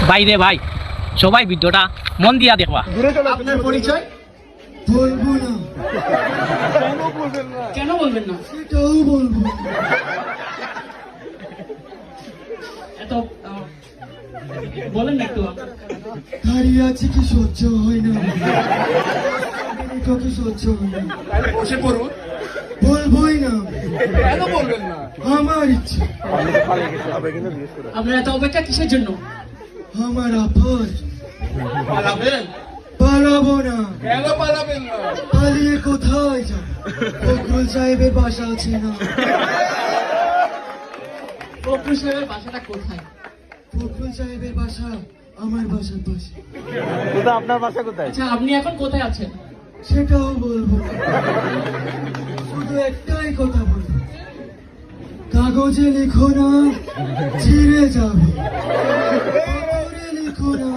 ভাই রে ভাই, সবাই ভিডিওটা মন দিয়া দেখবা। আপনার পরিচয়? বলবো না। কেন বলবেন না? সেটাও বলবো না। এত বলেন না একটু। দাঁড়িয়ে আছে কি সহ্য হয় না, তোকে সহ্য হয় না। বসে পড়ুন। বলবোই না, কেন বলবেন না? আমার ইচ্ছে। আপনার এত অপেক্ষা কিসের জন্য? আমার আফার। পালাবেন? পালাবো না। কেন পালাবেন না? পালিয়ে কোথায় যাব? ফখরুল সাহেবের বাসা আছে না? ফখরুল সাহেবের বাসাটা কোথায়? ফখরুল সাহেবের বাসা আমার বাসার পাশে। আপনার বাসা কোথায়? আচ্ছা, আপনি এখন কোথায় আছেন? সেটাও বলবো না। শুধু একটাই কথা বলবো, কাগজে লিখো না, ছিঁড়ে যাবে। পাথরে লিখো না,